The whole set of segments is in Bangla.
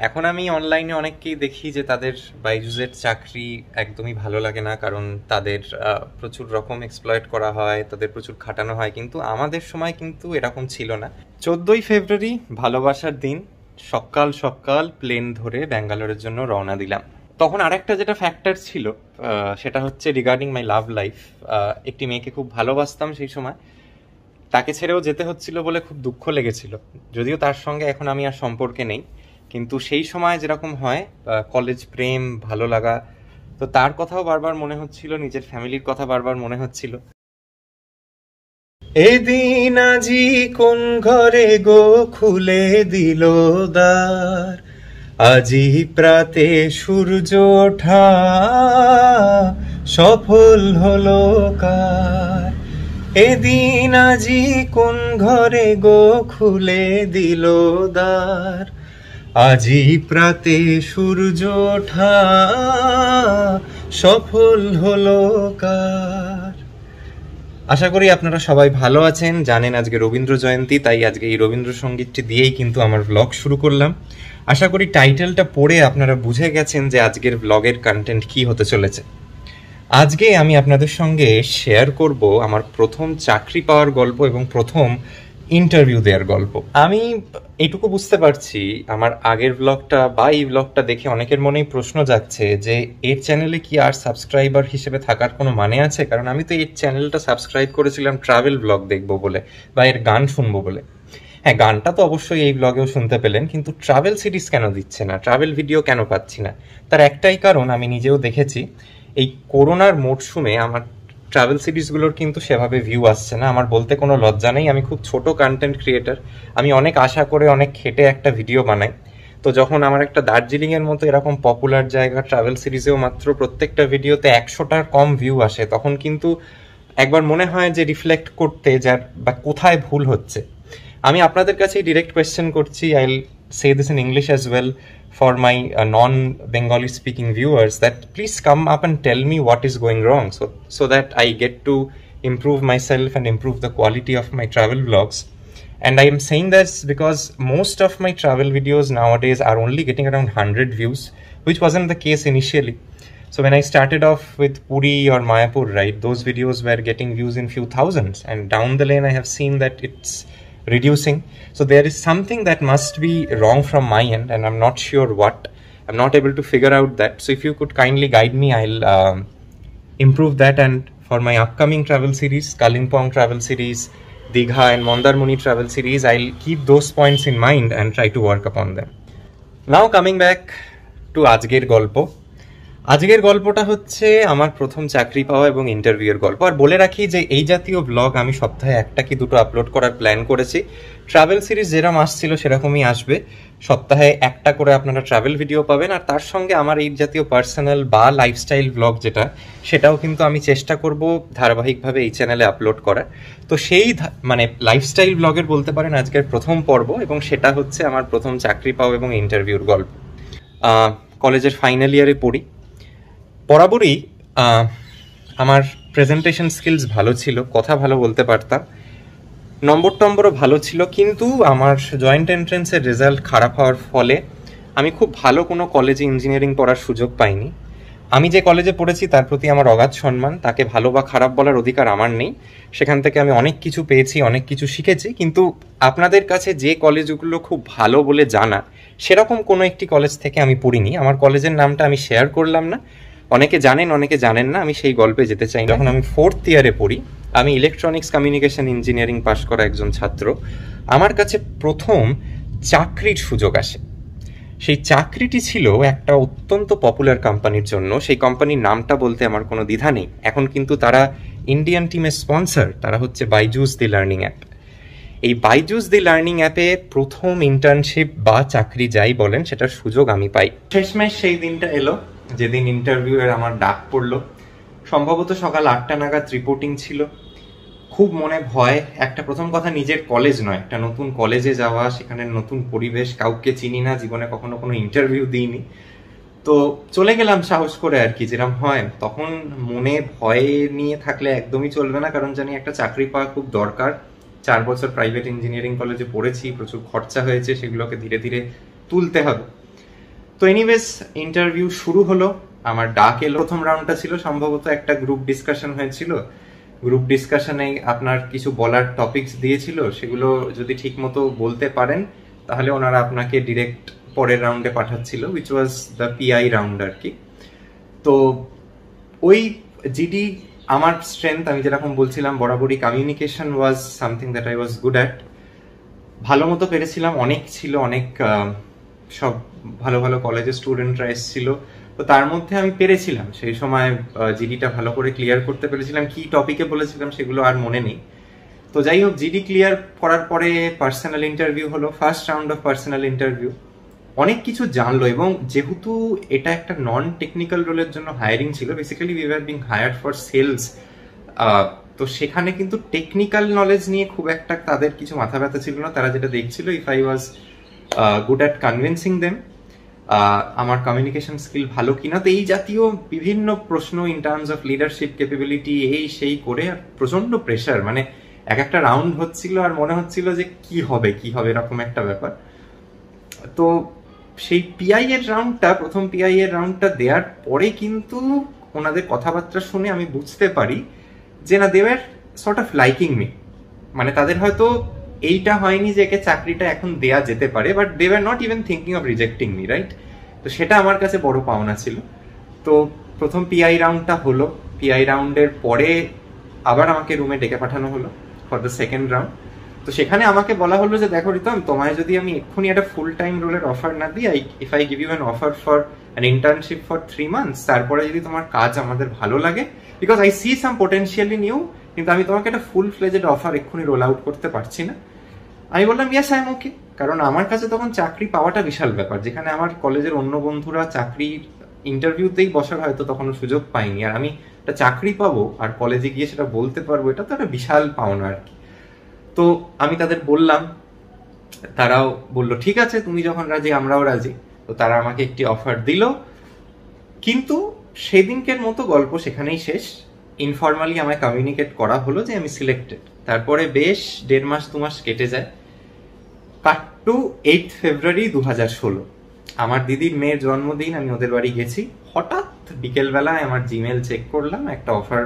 এখন আমি অনলাইনে অনেককেই দেখি যে তাদের বাইজুসের চাকরি একদমই ভালো লাগে না, কারণ তাদের প্রচুর রকম এক্সপ্লয়েট করা হয়, তাদের প্রচুর খাটানো হয়। কিন্তু আমাদের সময় কিন্তু এরকম ছিল না। 14ই ফেব্রুয়ারি ভালোবাসার দিন, সকাল সকাল প্লেন ধরে ব্যাঙ্গালোরের জন্য রওনা দিলাম। তখন আরেকটা যেটা ফ্যাক্টর ছিল, সেটা হচ্ছে রিগার্ডিং মাই লাভ লাইফ। একটি মেয়েকে খুব ভালোবাসতাম সেই সময়, তাকে ছেড়েও যেতে হচ্ছিল বলে খুব দুঃখ লেগেছিল। যদিও তার সঙ্গে এখন আমি আর সম্পর্কে নেই, কিন্তু সেই সময় যেরকম হয় কলেজ প্রেম, ভালো লাগা, তো তার কথাও বারবার মনে হচ্ছিল, নিজের ফ্যামিলির কথা বারবার মনে হচ্ছিল। এদিন আজি কোন ঘরে গো খুলে দিল দ্বার, আজি প্রাতে সূর্য ওঠা সফল হলো কার। এদিন আজি কোন ঘরে গো খুলে দিল দ্বার, আজি প্রাতে সূর্য ওঠা সফল হলো কার। আশা করি আপনারা সবাই ভালো আছেন। জানেন আজকে রবীন্দ্র জয়ন্তী, তাই আজকে এই রবীন্দ্রসঙ্গীতটি দিয়েই কিন্তু আমার ব্লগ শুরু করলাম। আশা করি টাইটেলটা পড়ে আপনারা বুঝে গেছেন যে আজকের ব্লগের কন্টেন্ট কি হতে চলেছে। আজকে আমি আপনাদের সঙ্গে শেয়ার করব আমার প্রথম চাকরি পাওয়ার গল্প এবং প্রথম ইন্টারভিউ দেওয়ার গল্প। আমি এইটুকু বুঝতে পারছি, আমার আগের ব্লগটা বা এই ব্লগটা দেখে অনেকের মনেই প্রশ্ন জাগছে যে এর চ্যানেলে কি আর সাবস্ক্রাইবার হিসেবে থাকার কোনো মানে আছে? কারণ আমি তো এই চ্যানেলটা সাবস্ক্রাইব করেছিলাম ট্রাভেল ব্লগ দেখবো বলে বা এর গান শুনবো বলে। হ্যাঁ, গানটা তো অবশ্যই এই ব্লগেও শুনতে পেলেন, কিন্তু ট্রাভেল সিরিজ কেন দিচ্ছে না, ট্রাভেল ভিডিও কেন পাচ্ছি না? তার একটাই কারণ, আমি নিজেও দেখেছি, এই করোনার মরশুমে আমার ট্রাভেল সিরিজগুলোর কিন্তু সেভাবে ভিউ আসছে না। আমার বলতে কোনো লজ্জা নেই, আমি খুব ছোট কন্টেন্ট ক্রিয়েটার। আমি অনেক আশা করে অনেক খেটে একটা ভিডিও বানাই। তো যখন আমার একটা দার্জিলিংয়ের মতো এরকম পপুলার জায়গা ট্রাভেল সিরিজেও মাত্র প্রত্যেকটা ভিডিওতে 100টার কম ভিউ আসে, তখন কিন্তু একবার মনে হয় যে রিফ্লেক্ট করতে যার বা কোথায় ভুল হচ্ছে। আমি আপনাদের কাছেই ডিরেক্ট কোয়েশ্চেন করছি, I will say this in English as well for my non-Bengali speaking viewers, that please come up and tell me what is going wrong, so that I get to improve myself and improve the quality of my travel vlogs. And I am saying this because most of my travel videos nowadays are only getting around 100 views, which wasn't the case initially. So when I started off with Puri or Mayapur, right, those videos were getting views in few thousands, and down the lane I have seen that it's reducing. So there is something that must be wrong from my end, and I'm not sure what. I'm not able to figure out that. So if you could kindly guide me, I'll improve that. And for my upcoming travel series, Kalimpong travel series, Digha and Mondarmuni travel series, I'll keep those points in mind and try to work upon them. Now coming back to আজকের গল্প। আজকের গল্পটা হচ্ছে আমার প্রথম চাকরি পাওয়া এবং ইন্টারভিউয়ের গল্প। আর বলে রাখি যে এই জাতীয় ব্লগ আমি সপ্তাহে একটা কি দুটো আপলোড করার প্ল্যান করেছি। ট্রাভেল সিরিজ যেরকম আসছিল সেরকমই আসবে, সপ্তাহে একটা করে আপনারা ট্রাভেল ভিডিও পাবেন, আর তার সঙ্গে আমার এই জাতীয় পার্সোনাল বা লাইফস্টাইল ব্লগ যেটা, সেটাও কিন্তু আমি চেষ্টা করব ধারাবাহিকভাবে এই চ্যানেলে আপলোড করার। তো সেই মানে লাইফস্টাইল ব্লগের বলতে পারেন আজকের প্রথম পর্ব, এবং সেটা হচ্ছে আমার প্রথম চাকরি পাওয়া এবং ইন্টারভিউর গল্প। কলেজের ফাইনাল ইয়ারে পড়ি। বরাবরই আমার প্রেজেন্টেশন স্কিলস ভালো ছিল, কথা ভালো বলতে পারতাম, নম্বরও ভালো ছিল, কিন্তু আমার জয়েন্ট এন্ট্রেন্সের রেজাল্ট খারাপ হওয়ার ফলে আমি খুব ভালো কোনো কলেজে ইঞ্জিনিয়ারিং পড়ার সুযোগ পাইনি। আমি যে কলেজে পড়েছি তার প্রতি আমার অগাধ সম্মান, তাকে ভালো বা খারাপ বলার অধিকার আমার নেই। সেখান থেকে আমি অনেক কিছু পেয়েছি, অনেক কিছু শিখেছি, কিন্তু আপনাদের কাছে যে কলেজগুলো খুব ভালো বলে জানা, সেরকম কোনো একটি কলেজ থেকে আমি পড়িনি। আমার কলেজের নামটা আমি শেয়ার করলাম না, অনেকে জানেন অনেকে জানেন না, আমি সেই গল্পে যেতে চাই না। যখন আমি 4th ইয়ারে পড়ি, আমি ইলেকট্রনিক্স কমিউনিকেশন ইঞ্জিনিয়ারিং পাশ করা একজন ছাত্র, আমার কাছে প্রথম চাকরির সুযোগ আসে। সেই চাকরিটি ছিল একটা অত্যন্ত পপুলার কোম্পানির জন্য। সেই কোম্পানির নামটা বলতে আমার কোনো দ্বিধা নেই, এখন কিন্তু তারা ইন্ডিয়ান টিমের স্পন্সর, তারা হচ্ছে বাইজুস দি লার্নিং অ্যাপ। এই বাইজুস দি লার্নিং অ্যাপে প্রথম ইন্টার্নশিপ বা চাকরি যাই বলেন, সেটার সুযোগ আমি পাই। শেষমেশ সেই দিনটা এলো যেদিন ইন্টারভিউয়ের আমার ডাক পড়লো। সম্ভবত সকাল 8টা নাগাদ রিপোর্টিং ছিল। খুব মনে ভয়, একটা প্রথম কথা নিজের কলেজ নয়, একটা নতুন কলেজে যাওয়া, সেখানে নতুন পরিবেশ, কাউকে চিনি না, জীবনে কখনো কোনো ইন্টারভিউ দিইনি। তো চলে গেলাম সাহস করে আর কি, যেরকম হয়। তখন মনে ভয় নিয়ে থাকলে একদমই চলবে না, কারণ জানি একটা চাকরি পাওয়া খুব দরকার। 4 বছর প্রাইভেট ইঞ্জিনিয়ারিং কলেজে পড়েছি, প্রচুর খরচা হয়েছে, সেগুলোকে ধীরে ধীরে তুলতে হবে। তো এনিওয়েজ ইন্টারভিউ শুরু হলো, আমার ডাক এলো। প্রথম রাউন্ডটা ছিল সম্ভবত একটা গ্রুপ ডিসকাশন হয়েছিল। গ্রুপ ডিসকাশনে আপনার কিছু বলার টপিকস দিয়েছিল, সেগুলো যদি ঠিক মতো বলতে পারেন তাহলে ওনারা আপনাকে ডিরেক্ট পরের রাউন্ডে পাঠাচ্ছিল, which was the PI round আর কি। তো ওই জিডি আমার স্ট্রেংথ, আমি যেরকম বলছিলাম বরাবরই communication was something that I was good at. ভালো মতো পেরেছিলাম, অনেক ছিল, অনেক সব ভালো ভালো কলেজের স্টুডেন্টরা এসেছিল, তো তার মধ্যে আমি পেরেছিলাম সেই সময় জিডিটা ভালো করে ক্লিয়ার করতে পেরেছিলাম। কি টপিকে বলেছিলাম সেগুলো আর মনে নেই। তো যাই হোক, জিডি ক্লিয়ার করার পরে পার্সোনাল ইন্টারভিউ হলো, first round of personal interview. অনেক কিছু জানলো, এবং যেহেতু এটা একটা নন টেকনিক্যাল রোলের জন্য হায়ারিং ছিল, basically we are being hired for sales, তো সেখানে কিন্তু টেকনিক্যাল নলেজ নিয়ে খুব একটা তাদের কিছু মাথা ব্যথা ছিল না। তারা যেটা দেখছিল, if I was good at convincing them, আমার কমিউনিকেশন স্কিল ভালো কিনা। তো এই জাতীয় বিভিন্ন প্রশ্ন in terms of leadership capability এই সেই করে, প্রচন্ড প্রেশার, মানে এক একটা রাউন্ড হচ্ছিল আর মনে হচ্ছিল যে কি হবে এরকম একটা ব্যাপার। তো সেই পিআই এর রাউন্ডটা, প্রথম পিআই এর রাউন্ডটা দেওয়ার পরে কিন্তু ওনাদের কথাবার্তা শুনে আমি বুঝতে পারি যে না, they were sort of liking me. মানে তাদের হয়তো এইটা হয়নি যে একে চাকরিটা এখন দেয়া যেতে পারে, but they were not even thinking of rejecting me, right? তো সেটা আমার কাছে বড় পাওনা ছিল। তো প্রথম পিআই রাউন্ডটা হলো, পিআই রাউন্ডের পরে আবার আমাকে রুমে ডেকে পাঠানো হলো ফর দ্য সেকেন্ড রাউন্ড। তো সেখানে আমাকে বলা হলো যে দেখো রিতম, তোমায় যদি আমি এক্ষুনি একটা ফুল টাইম রোলের অফার না দিই, if I give you an offer for an internship for 3 months, তারপরে যদি তোমার কাজ আমাদের ভালো লাগে, because I see some potential in you, কিন্তু আমি তোমাকে একটা ফুল ফ্লেজেড অফার এক্ষুনি রোল আউট করতে পারছি না। আমি বললাম ইয়েস, আই এম ওকে। কারণ আমার কাছে তখন চাকরি পাওয়াটা বিশাল ব্যাপার, যেখানে আমার কলেজের অন্য বন্ধুরা চাকরির ইন্টারভিউতেই বসার হয়তো তখনও সুযোগ পাইনি, আর আমি একটা চাকরি পাবো আর কলেজে গিয়ে সেটা বলতে পারবো, এটা তো একটা বিশাল পাওনা আর কি। তো আমি তাদের বললাম, তারাও বললো ঠিক আছে, তুমি যখন রাজি আমরাও রাজি। তো তারা আমাকে একটি অফার দিল, কিন্তু সেদিনকের মতো গল্প সেখানেই শেষ। ইনফর্মালি আমায় কমিউনিকেট করা হলো যে আমি সিলেক্টেড। তারপরে বেশ 1.5 মাস 2 মাস কেটে যায়। কাট টু 8 ফেব্রুয়ারি 2016, আমার দিদির মেয়ের জন্মদিন। আমি ওদের বাড়ি গেছি, হঠাৎ বিকেলবেলায় আমার জিমেল চেক করলাম, একটা অফার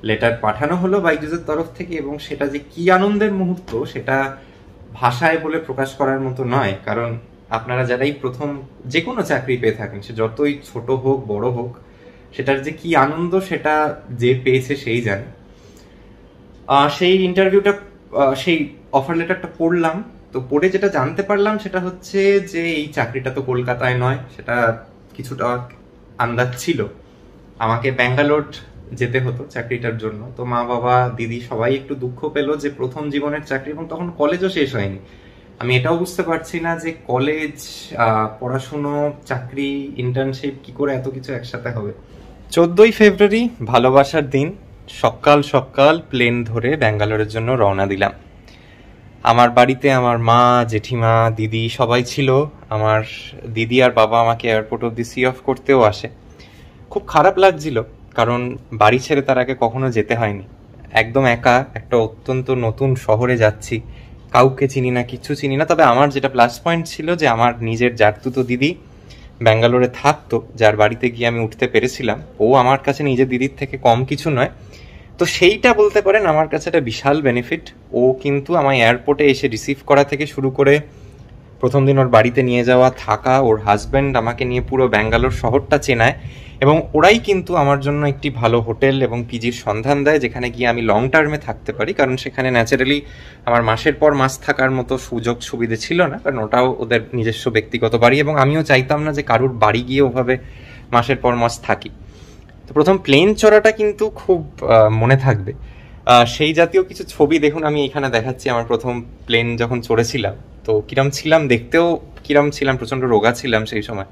লেটার পাঠানো হলো বাইজুসের তরফ থেকে, এবং সেটা যে কি আনন্দের মুহূর্ত সেটা ভাষায় বলে প্রকাশ করার মতো নয়। কারণ আপনারা যারাই প্রথম যে কোনো চাকরি পেয়ে থাকেন, সে যতই ছোট হোক বড় হোক, সেটার যে কি আনন্দ সেটা যে পেয়েছে সেই জানে। সেই ইন্টারভিউটা, সেই অফার লেটারটা পড়লাম। তো পড়ে যেটা জানতে পারলাম সেটা হচ্ছে যে এই চাকরিটা তো কলকাতায় নয়, সেটা কিছুটা আন্দাজ ছিল। আমাকে ব্যাঙ্গালোর যেতে হতো চাকরিটার জন্য। তো মা বাবা দিদি সবাই একটু দুঃখ পেল যে প্রথম জীবনের চাকরি, এবং তখন কলেজও শেষ হয়নি। আমি এটাও বুঝতে পারছি না যে কলেজ, পড়াশুনো, চাকরি, ইন্টার্নশিপ কি করে এত কিছু একসাথে হবে। 14ই ফেব্রুয়ারি ভালোবাসার দিন, সকাল সকাল প্লেন ধরে ব্যাঙ্গালোরের জন্য রওনা দিলাম। আমার বাড়িতে আমার মা, জেঠিমা, দিদি সবাই ছিল। আমার দিদি আর বাবা আমাকে এয়ারপোর্ট অব্দি সি অফ করতেও আসে। খুব খারাপ লাগছিল, কারণ বাড়ি ছেড়ে তার আগে কখনো যেতে হয়নি। একদম একা একটা অত্যন্ত নতুন শহরে যাচ্ছি, কাউকে চিনি না, কিচ্ছু চিনি না। তবে আমার যেটা প্লাস পয়েন্ট ছিল যে আমার নিজের জাতুতো দিদি ব্যাঙ্গালোরে থাকতো, যার বাড়িতে গিয়ে আমি উঠতে পেরেছিলাম। ও আমার কাছে নিজের দিদির থেকে কম কিছু নয়। তো সেইটা বলতে পারেন আমার কাছে একটা বিশাল বেনিফিট। ও কিন্তু আমায় এয়ারপোর্টে এসে রিসিভ করা থেকে শুরু করে প্রথম দিন ওর বাড়িতে নিয়ে যাওয়া, থাকা, ওর হাজব্যান্ড আমাকে নিয়ে পুরো ব্যাঙ্গালোর শহরটা চেনায়, এবং ওরাই কিন্তু আমার জন্য একটি ভালো হোটেল এবং পিজির সন্ধান দেয়, যেখানে গিয়ে আমি লং টার্মে থাকতে পারি। কারণ সেখানে ন্যাচারালি আমার মাসের পর মাস থাকার মতো সুযোগ সুবিধে ছিল না, কারণ ওটাও ওদের নিজস্ব ব্যক্তিগত বাড়ি, এবং আমিও চাইতাম না যে কারুর বাড়ি গিয়ে ওভাবে মাসের পর মাস থাকি। তো প্রথম প্লেন চড়াটা কিন্তু খুব মনে থাকবে। সেই জাতীয় কিছু ছবি দেখুন, আমি এখানে দেখাচ্ছি আমার প্রথম প্লেন যখন চড়েছিলাম। তো কিরম ছিলাম, দেখতেও কিরম ছিলাম, প্রচণ্ড রোগা ছিলাম সেই সময়।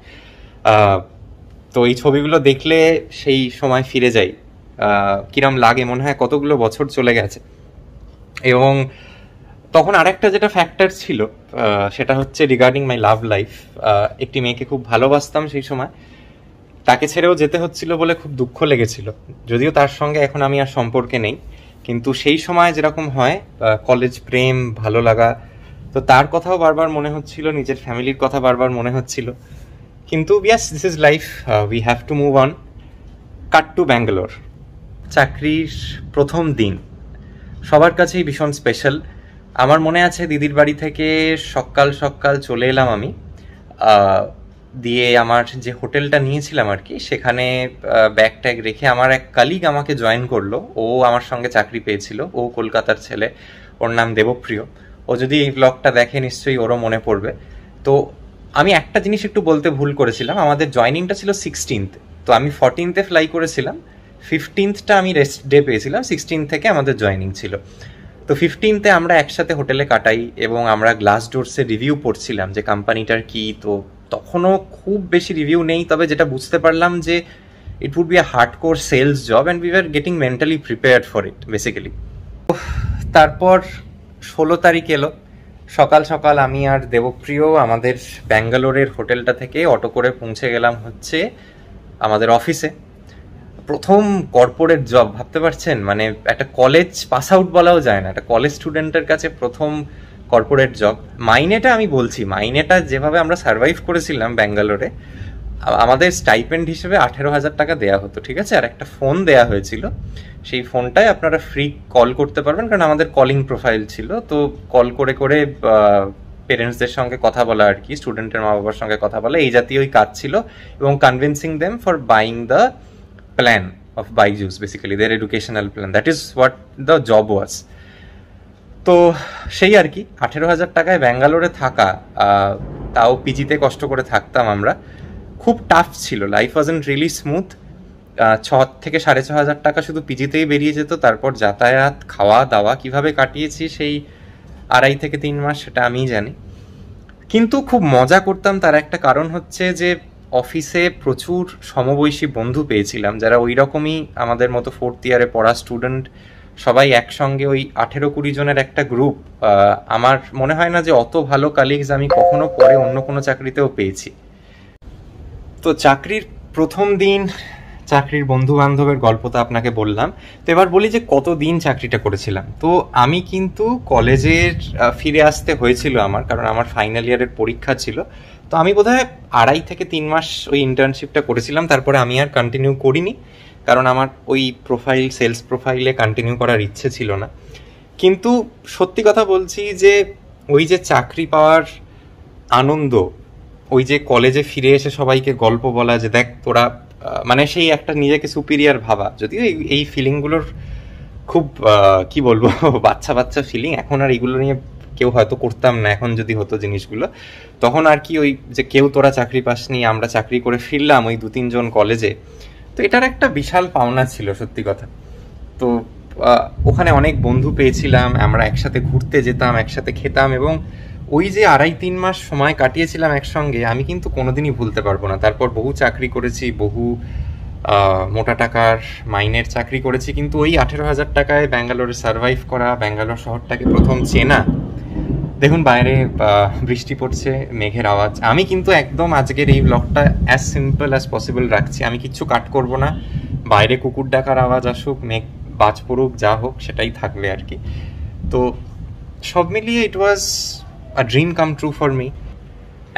তো এই ছবিগুলো দেখলে সেই সময় ফিরে যাই, কিরম লাগে, মনে হয় কতগুলো বছর চলে গেছে। এবং তখন আরেকটা যেটা ফ্যাক্টর ছিল সেটা হচ্ছে রিগার্ডিং মাই লাভ লাইফ। একটি মেয়েকে খুব ভালোবাসতাম সেই সময়, তাকে ছেড়েও যেতে হচ্ছিল বলে খুব দুঃখ লেগেছিল। যদিও তার সঙ্গে এখন আমি আর সম্পর্কে নেই, কিন্তু সেই সময় যেরকম হয় কলেজ প্রেম, ভালো লাগা, তো তার কথাও বারবার মনে হচ্ছিল, নিজের ফ্যামিলির কথা বারবার মনে হচ্ছিল। কিন্তু yes, this is life, we have to move on. Cut to Bangalore. চাকরির প্রথম দিন সবার কাছেই ভীষণ স্পেশাল। আমার মনে আছে দিদির বাড়ি থেকে সকাল সকাল চলে এলাম আমি, দিয়ে আমার যে হোটেলটা নিয়েছিলাম আর কি, সেখানে ব্যাগ ট্যাগ রেখে আমার এক কালিগ আমাকে জয়েন করলো। ও আমার সঙ্গে চাকরি পেয়েছিল, ও কলকাতার ছেলে, ওর নাম দেবপ্রিয়। ও যদি এই ব্লগটা দেখে নিশ্চয়ই ওরও মনে পড়বে। তো আমি একটা জিনিস একটু বলতে ভুল করেছিলাম, আমাদের জয়নিংটা ছিল 16th, তো আমি 14th ফ্লাই করেছিলাম, 15th আমি রেস্ট ডে পেয়েছিলাম, 16th থেকে আমাদের জয়নিং ছিল। তো 15th আমরা একসাথে হোটেলে কাটাই এবং আমরা গ্লাস ডোরসে রিভিউ পড়ছিলাম যে কোম্পানিটার কি। তো তখনও খুব বেশি রিভিউ নেই, তবে যেটা বুঝতে পারলাম যে it would be a hardcore sales job and we are getting mentally prepared for it basically. তারপর 16 তারিখ এলো, সকাল সকাল আমি আর দেবপ্রিয় আমাদের ব্যাঙ্গালোরের হোটেলটা থেকে অটো করে পৌঁছে গেলাম হচ্ছে আমাদের অফিসে। প্রথম কর্পোরেট জব, ভাবতে পারছেন? মানে একটা কলেজ পাস আউট বলাও যায় না, একটা কলেজ স্টুডেন্টের কাছে প্রথম কর্পোরেট জব। মাইনেটা আমি বলছি, মাইনেটা যেভাবে আমরা সার্ভাইভ করেছিলাম ব্যাঙ্গালোরে, আমাদের স্টাইপেন্ড হিসেবে 18,000 টাকা দেওয়া হতো, ঠিক আছে? আর একটা ফোন দেওয়া হয়েছিল, সেই ফোনটায় আপনারা ফ্রি কল করতে পারবেন, কারণ আমাদের কলিং প্রোফাইল ছিল। তো কল করে করে পেরেন্টসদের সঙ্গে কথা বলা আর কি, স্টুডেন্টের মা বাবার সঙ্গে কথা বলা, এই জাতীয়ই কাজ ছিল, এবং convincing them for buying the plan of Byju's, basically their educational plan. That is what the job was. তো সেই আর কি, 18,000 টাকায় ব্যাঙ্গালোরে থাকা, তাও পিজিতে কষ্ট করে থাকতাম আমরা, খুব টাফ ছিল। Life wasn't really smooth. 6 থেকে 6,500 টাকা শুধু পিজিতেই বেরিয়ে যেত। তারপর যাতায়াত, খাওয়া দাওয়া কিভাবে কাটিয়েছি সেই 2.5 থেকে 3 মাস, সেটা আমিই জানি। কিন্তু খুব মজা করতাম, তার একটা কারণ হচ্ছে যে অফিসে প্রচুর সমবয়সী বন্ধু পেয়েছিলাম, যারা ওই রকমই আমাদের মতো 4th ইয়ারে পড়া স্টুডেন্ট, সবাই একসঙ্গে, ওই 18-20 জনের একটা গ্রুপ। আমার মনে হয় না যে অত ভালো কালিগস আমি কখনো পরে অন্য কোনো চাকরিতেও পেয়েছি। তো চাকরির প্রথম দিন, চাকরির বন্ধু বান্ধবের গল্প তো আপনাকে বললাম। তো এবার বলি যে কতদিন চাকরিটা করেছিলাম। তো আমি কিন্তু কলেজের ফিরে আসতে হয়েছিল আমার, কারণ আমার ফাইনাল ইয়ারের পরীক্ষা ছিল। তো আমি বোধহয় 2.5 থেকে 3 মাস ওই ইন্টার্নশিপটা করেছিলাম, তারপরে আমি আর কন্টিনিউ করিনি, কারণ আমার ওই প্রোফাইল, সেলস প্রোফাইলে কন্টিনিউ করার ইচ্ছে ছিল না। কিন্তু সত্যি কথা বলছি যে ওই যে চাকরি পাওয়ার আনন্দ, ওই যে কলেজে ফিরে এসে সবাইকে গল্প বলা, যে দেখ তোরা, মানে সেই একটা নিজেকে সুপিরিয়ার ভাবা, যদিও এই ফিলিংগুলোর খুব কি বলবো, বাচ্চা বাচ্চা ফিলিং। এখন আর এইগুলো নিয়ে কেউ হয়তো করতাম না, এখন যদি হতো জিনিসগুলো। তখন আর কি, ওই যে কেউ তোরা চাকরি পাসনি, আমরা চাকরি করে ফিরলাম ওই 2-3 জন কলেজে। তো এটার একটা বিশাল পাওনা ছিল সত্যি কথা। তো ওখানে অনেক বন্ধু পেয়েছিলাম, আমরা একসাথে ঘুরতে যেতাম, একসাথে খেতাম, এবং ওই যে 2.5-3 মাস সময় কাটিয়েছিলাম একসঙ্গে, আমি কিন্তু কোনোদিনই ভুলতে পারবো না। তারপর বহু চাকরি করেছি, বহু মোটা টাকার মাইনের চাকরি করেছি, কিন্তু ওই 18,000 টাকায় ব্যাঙ্গালোরে সার্ভাইভ করা, ব্যাঙ্গালোর শহরটাকে প্রথম চেনা। দেখুন বাইরে বৃষ্টি পড়ছে, মেঘের আওয়াজ। আমি কিন্তু একদম আজকের এই ব্লগটা অ্যাজ সিম্পল অ্যাজ পসিবল রাখছি, আমি কিচ্ছু কাট করব না। বাইরে কুকুর ডাকার আওয়াজ আসুক, মেঘ বাজ পড়ুক, যা হোক সেটাই থাকবে আর কি। তো সব মিলিয়ে it was a dream come true for me.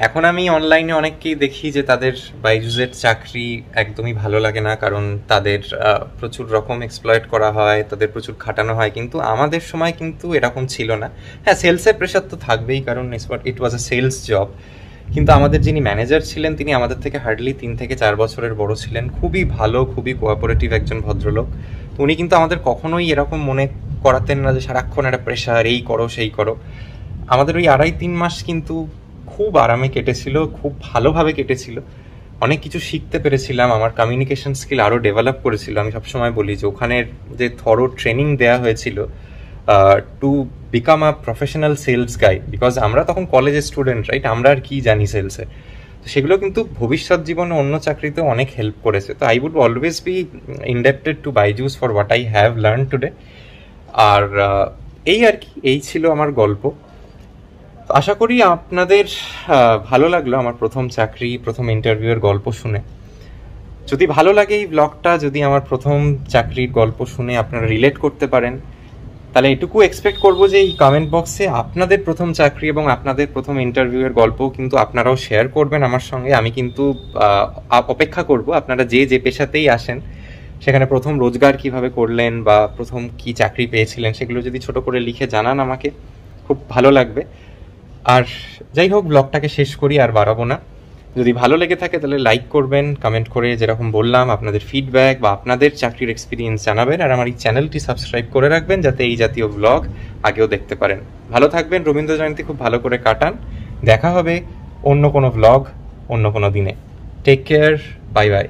এখন আমি অনলাইনে অনেককেই দেখি যে তাদের বাইজুসের চাকরি একদমই ভালো লাগে না, কারণ তাদের প্রচুর রকম এক্সপ্লয়েট করা হয়, তাদের প্রচুর খাটানো হয়। কিন্তু আমাদের সময় কিন্তু এরকম ছিল না। হ্যাঁ, সেলসের প্রেশার তো থাকবেই, কারণ ইট ওয়াজ আ সেলস জব। কিন্তু আমাদের যিনি ম্যানেজার ছিলেন, তিনি আমাদের থেকে হার্ডলি 3 থেকে 4 বছরের বড় ছিলেন। খুবই ভালো, খুবই কোঅপারেটিভ একজন ভদ্রলোক। তো উনি কিন্তু আমাদের কখনোই এরকম মনে করাতেন না যে সারাক্ষণ একটা প্রেশার, এই করো সেই করো। আমাদের ওই 2.5-3 মাস কিন্তু খুব আরামে কেটেছিল, খুব ভালোভাবে কেটেছিল। অনেক কিছু শিখতে পেরেছিলাম, আমার কমিউনিকেশন স্কিল আরও ডেভেলপ করেছিল। আমি সবসময় বলি যে ওখানের যে থরো ট্রেনিং দেওয়া হয়েছিল to become a professional sales guy, because আমরা তখন কলেজের স্টুডেন্ট, রাইট? আমরা আর কি জানি সেলসে, তো সেগুলো কিন্তু ভবিষ্যৎ জীবনে অন্য চাকরিতেও অনেক হেল্প করেছে। তো I would always be indebted to Byju's for what I have learn today. আর এই আর কি, এই ছিল আমার গল্প। আশা করি আপনাদের ভালো লাগলো আমার প্রথম চাকরি, প্রথম ইন্টারভিউয়ের গল্প শুনে। যদি ভালো লাগে এই ব্লগটা, যদি আমার প্রথম চাকরির গল্প শুনে আপনারা রিলেট করতে পারেন, তাহলে এটুকু এক্সপেক্ট করবো যে এই কমেন্ট বক্সে আপনাদের প্রথম চাকরি এবং আপনাদের প্রথম ইন্টারভিউয়ের গল্পও কিন্তু আপনারাও শেয়ার করবেন আমার সঙ্গে। আমি কিন্তু অপেক্ষা করব আপনারা যে যে পেশাতেই আসেন সেখানে প্রথম রোজগার কিভাবে করলেন বা প্রথম কি চাকরি পেয়েছিলেন সেগুলো যদি ছোট করে লিখে জানান আমাকে, খুব ভালো লাগবে। আর যাই হোক, ব্লগটাকে শেষ করি, আর বাড়াবো না। যদি ভালো লেগে থাকে তাহলে লাইক করবেন, কমেন্ট করে যেরকম বললাম আপনাদের ফিডব্যাক বা আপনাদের চাকরির এক্সপিরিয়েন্স জানাবেন, আর আমার এই চ্যানেলটি সাবস্ক্রাইব করে রাখবেন যাতে এই জাতীয় ব্লগ আগেও দেখতে পারেন। ভালো থাকবেন, রবীন্দ্র জয়ন্তী খুব ভালো করে কাটান। দেখা হবে অন্য কোনো ব্লগ অন্য কোনো দিনে। Take care, bye by.